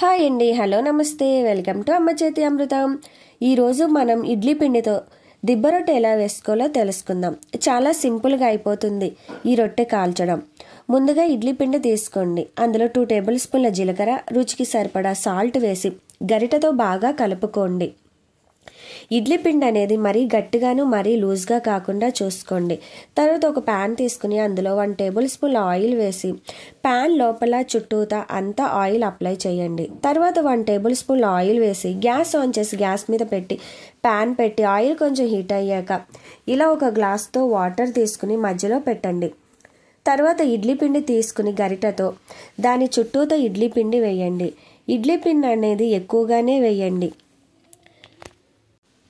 Hi అండి, hello నమస్తే, welcome to అమ్మ చేతి అమృతం. ఈరోజు మనం ఇడ్లీ పిండితో దిబ్బ రొట్టె ఎలా వేసుకోవాలో తెలుసుకుందాం. చాలా సింపుల్గా అయిపోతుంది ఈ రొట్టె కాల్చడం. ముందుగా ఇడ్లీ పిండి తీసుకోండి. అందులో 2 టేబుల్ స్పూన్ల జీలకర్ర, రుచికి సరిపడా సాల్ట్ వేసి గరిటెతో బాగా కలుపుకోండి. ఇడ్లీ పిండి అనేది మరీ గట్టిగాను మరీ లూజ్గా కాకుండా చూసుకోండి. తర్వాత ఒక ప్యాన్ తీసుకుని అందులో 1 టేబుల్ స్పూన్ల ఆయిల్ వేసి ప్యాన్ లోపల చుట్టూతా అంతా ఆయిల్ అప్లై చేయండి. తర్వాత 1 టేబుల్ స్పూన్ల ఆయిల్ వేసి గ్యాస్ ఆన్ చేసి గ్యాస్ మీద పెట్టి ప్యాన్ పెట్టి ఆయిల్ కొంచెం హీట్ అయ్యాక ఇలా ఒక గ్లాస్తో వాటర్ తీసుకుని మధ్యలో పెట్టండి. తర్వాత ఇడ్లీ పిండి తీసుకుని గరిటెతో దాని చుట్టూతో ఇడ్లీ పిండి వేయండి. ఇడ్లీ పిండి అనేది ఎక్కువగానే వేయండి.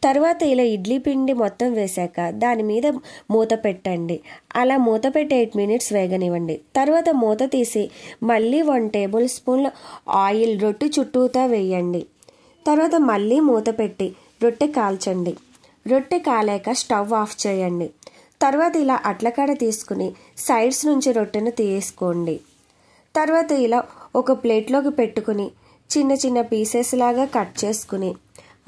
తర్వాత ఇలా ఇడ్లీ పిండి మొత్తం వేశాక దాని మీద మూత పెట్టండి. అలా మూత పెట్టి 8 మినిట్స్ వేగనివ్వండి. తర్వాత మూత తీసి మళ్ళీ 1 టేబుల్ స్పూన్ల ఆయిల్ రొట్టె చుట్టూతా వేయండి. తర్వాత మళ్ళీ మూత పెట్టి రొట్టె కాల్చండి. రొట్టె కాలాక స్టవ్ ఆఫ్ చేయండి. తర్వాత ఇలా అట్లకాడ తీసుకుని సైడ్స్ నుంచి రొట్టెను తీసుకోండి. తర్వాత ఇలా ఒక ప్లేట్లోకి పెట్టుకుని చిన్న చిన్న పీసెస్ లాగా కట్ చేసుకుని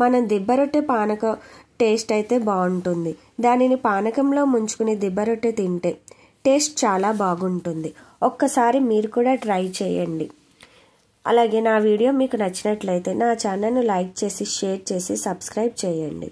మనం దిబ్బ రొట్టె పానకం టేస్ట్ అయితే బాగుంటుంది. దానిని పానకంలో ముంచుకుని దిబ్బ రొట్టె తింటే టేస్ట్ చాలా బాగుంటుంది. ఒక్కసారి మీరు కూడా ట్రై చేయండి. అలాగే నా వీడియో మీకు నచ్చినట్లయితే నా ఛానల్ను లైక్ చేసి షేర్ చేసి సబ్స్క్రైబ్ చేయండి.